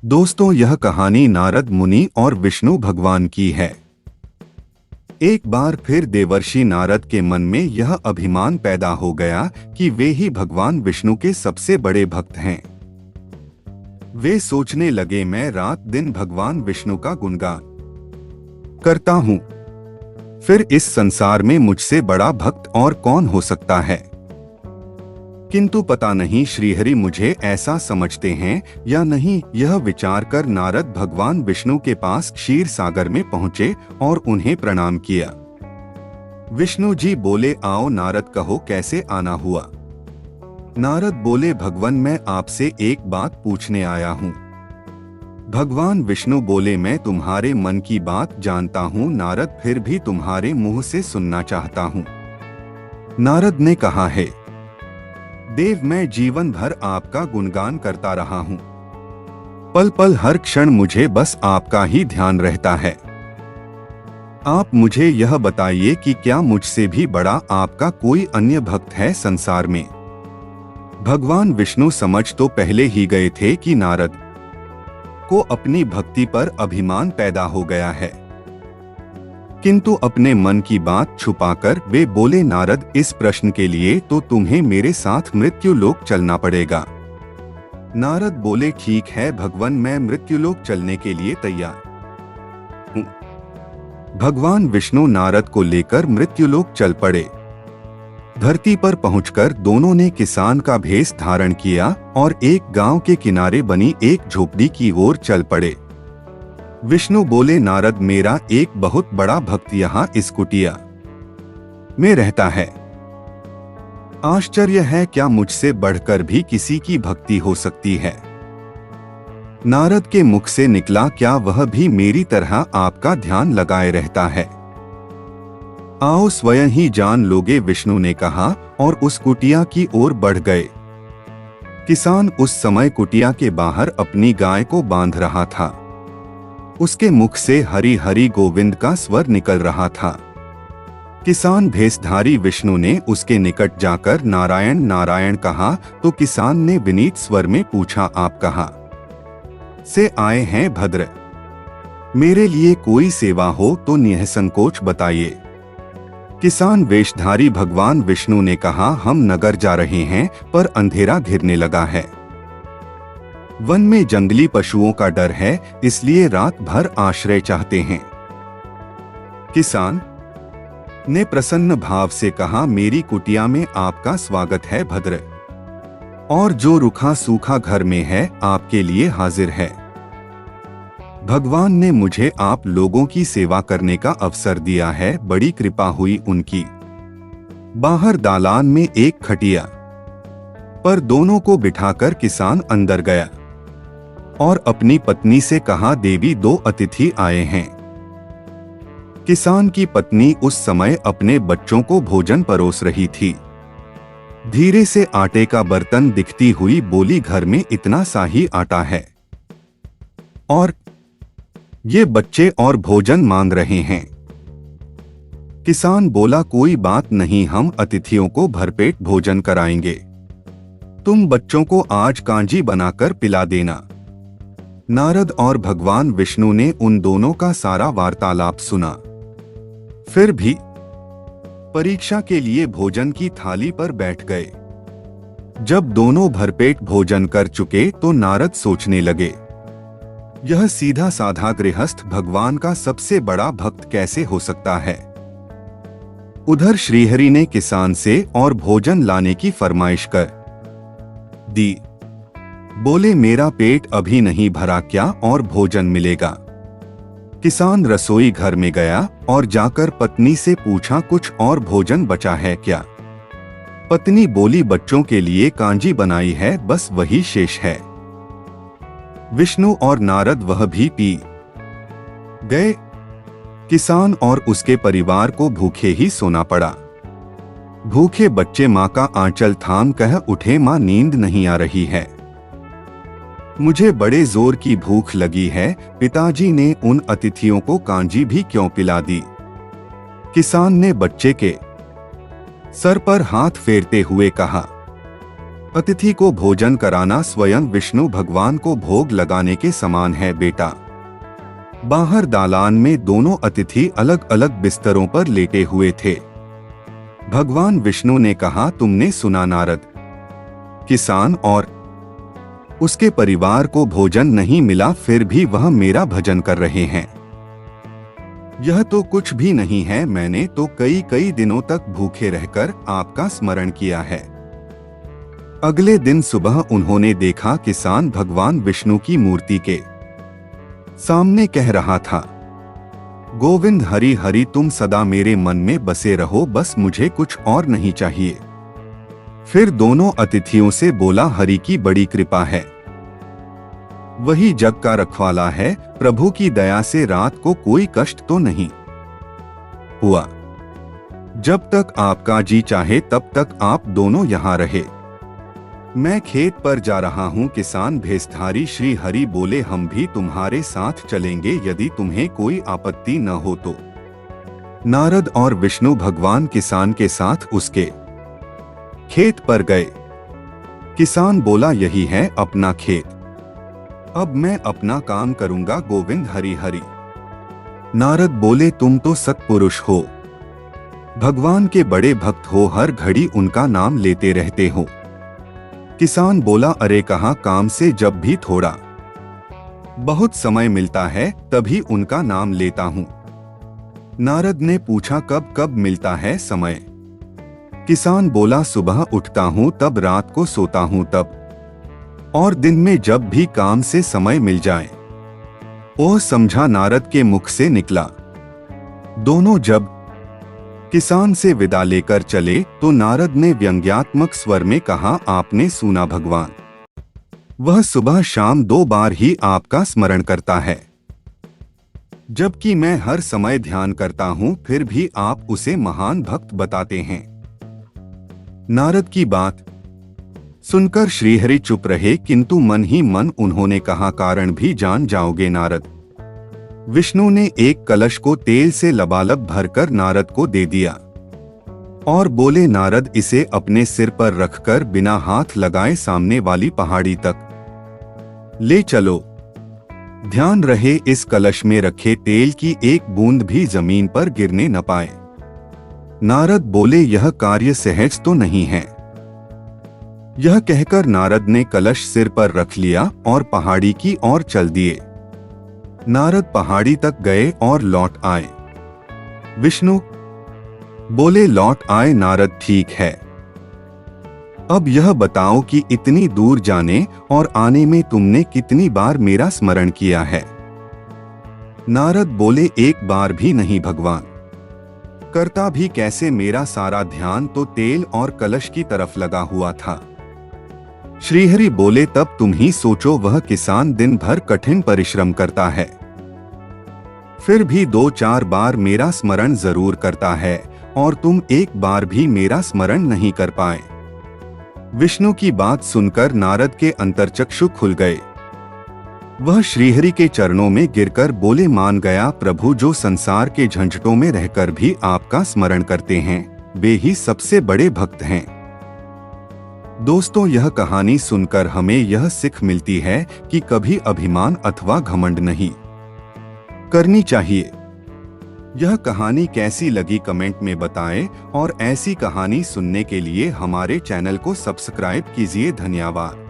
दोस्तों, यह कहानी नारद मुनि और विष्णु भगवान की है। एक बार फिर देवर्षि नारद के मन में यह अभिमान पैदा हो गया कि वे ही भगवान विष्णु के सबसे बड़े भक्त हैं। वे सोचने लगे, मैं रात दिन भगवान विष्णु का गुणगान करता हूँ, फिर इस संसार में मुझसे बड़ा भक्त और कौन हो सकता है। किंतु पता नहीं श्रीहरि मुझे ऐसा समझते हैं या नहीं। यह विचार कर नारद भगवान विष्णु के पास क्षीर सागर में पहुंचे और उन्हें प्रणाम किया। विष्णु जी बोले, आओ नारद, कहो कैसे आना हुआ। नारद बोले, भगवान मैं आपसे एक बात पूछने आया हूँ। भगवान विष्णु बोले, मैं तुम्हारे मन की बात जानता हूँ नारद, फिर भी तुम्हारे मुंह से सुनना चाहता हूँ। नारद ने कहा है, देव मैं जीवन भर आपका गुणगान करता रहा हूँ। पल पल हर क्षण मुझे बस आपका ही ध्यान रहता है। आप मुझे यह बताइए कि क्या मुझसे भी बड़ा आपका कोई अन्य भक्त है संसार में। भगवान विष्णु समझ तो पहले ही गए थे कि नारद को अपनी भक्ति पर अभिमान पैदा हो गया है, किंतु अपने मन की बात छुपाकर वे बोले, नारद इस प्रश्न के लिए तो तुम्हें मेरे साथ मृत्युलोक चलना पड़ेगा। नारद बोले, ठीक है भगवान, मैं मृत्युलोक चलने के लिए तैयार हूँ। भगवान विष्णु नारद को लेकर मृत्युलोक चल पड़े। धरती पर पहुंचकर दोनों ने किसान का भेष धारण किया और एक गांव के किनारे बनी एक झोपड़ी की ओर चल पड़े। विष्णु बोले, नारद मेरा एक बहुत बड़ा भक्त यहाँ इस कुटिया में रहता है। आश्चर्य है, क्या मुझसे बढ़कर भी किसी की भक्ति हो सकती है। नारद के मुख से निकला, क्या वह भी मेरी तरह आपका ध्यान लगाए रहता है। आओ स्वयं ही जान लोगे, विष्णु ने कहा और उस कुटिया की ओर बढ़ गए। किसान उस समय कुटिया के बाहर अपनी गाय को बांध रहा था। उसके मुख से हरि हरि गोविंद का स्वर निकल रहा था। किसान भेषधारी विष्णु ने उसके निकट जाकर नारायण नारायण कहा तो किसान ने विनीत स्वर में पूछा, आप कहाँ से आए हैं भद्र, मेरे लिए कोई सेवा हो तो निःसंकोच बताइए। किसान वेशधारी भगवान विष्णु ने कहा, हम नगर जा रहे हैं पर अंधेरा घिरने लगा है। वन में जंगली पशुओं का डर है, इसलिए रात भर आश्रय चाहते हैं। किसान ने प्रसन्न भाव से कहा, मेरी कुटिया में आपका स्वागत है भद्र, और जो रूखा सूखा घर में है आपके लिए हाजिर है। भगवान ने मुझे आप लोगों की सेवा करने का अवसर दिया है, बड़ी कृपा हुई उनकी। बाहर दालान में एक खटिया पर दोनों को बिठाकर किसान अंदर गया और अपनी पत्नी से कहा, देवी दो अतिथि आए हैं। किसान की पत्नी उस समय अपने बच्चों को भोजन परोस रही थी। धीरे से आटे का बर्तन दिखती हुई बोली, घर में इतना सा ही आटा है और ये बच्चे और भोजन मांग रहे हैं। किसान बोला, कोई बात नहीं, हम अतिथियों को भरपेट भोजन कराएंगे। तुम बच्चों को आज कांजी बनाकर पिला देना। नारद और भगवान विष्णु ने उन दोनों का सारा वार्तालाप सुना। फिर भी परीक्षा के लिए भोजन की थाली पर बैठ गए। जब दोनों भरपेट भोजन कर चुके तो नारद सोचने लगे, यह सीधा साधा गृहस्थ भगवान का सबसे बड़ा भक्त कैसे हो सकता है। उधर श्रीहरि ने किसान से और भोजन लाने की फरमाइश कर दी। बोले, मेरा पेट अभी नहीं भरा, क्या और भोजन मिलेगा। किसान रसोई घर में गया और जाकर पत्नी से पूछा, कुछ और भोजन बचा है क्या। पत्नी बोली, बच्चों के लिए कांजी बनाई है, बस वही शेष है। विष्णु और नारद वह भी पी गए। किसान और उसके परिवार को भूखे ही सोना पड़ा। भूखे बच्चे माँ का आंचल थाम कह उठे, माँ नींद नहीं आ रही है, मुझे बड़े जोर की भूख लगी है। पिताजी ने उन अतिथियों को कांजी भी क्यों पिला दी। किसान ने बच्चे के सर पर हाथ फेरते हुए कहा, अतिथि को भोजन कराना स्वयं विष्णु भगवान को भोग लगाने के समान है बेटा। बाहर दालान में दोनों अतिथि अलग अलग बिस्तरों पर लेटे हुए थे। भगवान विष्णु ने कहा, तुमने सुना नारद, किसान और उसके परिवार को भोजन नहीं मिला, फिर भी वह मेरा भजन कर रहे हैं। यह तो कुछ भी नहीं है, मैंने तो कई कई दिनों तक भूखे रहकर आपका स्मरण किया है। अगले दिन सुबह उन्होंने देखा किसान भगवान विष्णु की मूर्ति के सामने कह रहा था, गोविंद हरि हरि, तुम सदा मेरे मन में बसे रहो, बस मुझे कुछ और नहीं चाहिए। फिर दोनों अतिथियों से बोला, हरि की बड़ी कृपा है, वही जग का रखवाला है, प्रभु की दया से रात को कोई कष्ट तो नहीं हुआ। जब तक आपका जी चाहे तब तक आप दोनों यहाँ रहे। मैं खेत पर जा रहा हूँ। किसान भेषधारी श्री हरि बोले, हम भी तुम्हारे साथ चलेंगे यदि तुम्हें कोई आपत्ति न हो तो। नारद और विष्णु भगवान किसान के साथ उसके खेत पर गए। किसान बोला, यही है अपना खेत, अब मैं अपना काम करूंगा, गोविंद हरि हरि। नारद बोले, तुम तो सत्पुरुष हो, भगवान के बड़े भक्त हो, हर घड़ी उनका नाम लेते रहते हो। किसान बोला, अरे कहाँ काम से जब भी थोड़ा बहुत समय मिलता है तभी उनका नाम लेता हूँ। नारद ने पूछा, कब कब मिलता है समय? किसान बोला, सुबह उठता हूँ तब, रात को सोता हूँ तब, और दिन में जब भी काम से समय मिल जाए। ओह समझा, नारद के मुख से निकला। दोनों जब किसान से विदा लेकर चले तो नारद ने व्यंग्यात्मक स्वर में कहा, आपने सुना भगवान, वह सुबह शाम 2 बार ही आपका स्मरण करता है, जबकि मैं हर समय ध्यान करता हूँ, फिर भी आप उसे महान भक्त बताते हैं। नारद की बात सुनकर श्रीहरि चुप रहे, किंतु मन ही मन उन्होंने कहा, कारण भी जान जाओगे नारद। विष्णु ने एक कलश को तेल से लबालब भरकर नारद को दे दिया और बोले, नारद इसे अपने सिर पर रखकर बिना हाथ लगाए सामने वाली पहाड़ी तक ले चलो। ध्यान रहे इस कलश में रखे तेल की एक बूंद भी जमीन पर गिरने न पाए। नारद बोले, यह कार्य सहज तो नहीं है। यह कहकर नारद ने कलश सिर पर रख लिया और पहाड़ी की ओर चल दिए। नारद पहाड़ी तक गए और लौट आए। विष्णु बोले, लौट आए नारद, ठीक है, अब यह बताओ कि इतनी दूर जाने और आने में तुमने कितनी बार मेरा स्मरण किया है? नारद बोले, एक बार भी नहीं भगवान, करता भी कैसे, मेरा सारा ध्यान तो तेल और कलश की तरफ लगा हुआ था। श्रीहरि बोले, तब तुम ही सोचो, वह किसान दिन भर कठिन परिश्रम करता है, फिर भी 2-4 बार मेरा स्मरण जरूर करता है, और तुम एक बार भी मेरा स्मरण नहीं कर पाए। विष्णु की बात सुनकर नारद के अंतर्चक्षु खुल गए। वह श्रीहरि के चरणों में गिरकर बोले, मान गया प्रभु, जो संसार के झंझटों में रहकर भी आपका स्मरण करते हैं, वे ही सबसे बड़े भक्त हैं। दोस्तों, यह कहानी सुनकर हमें यह सीख मिलती है कि कभी अभिमान अथवा घमंड नहीं करनी चाहिए। यह कहानी कैसी लगी कमेंट में बताएं और ऐसी कहानी सुनने के लिए हमारे चैनल को सब्सक्राइब कीजिए। धन्यवाद।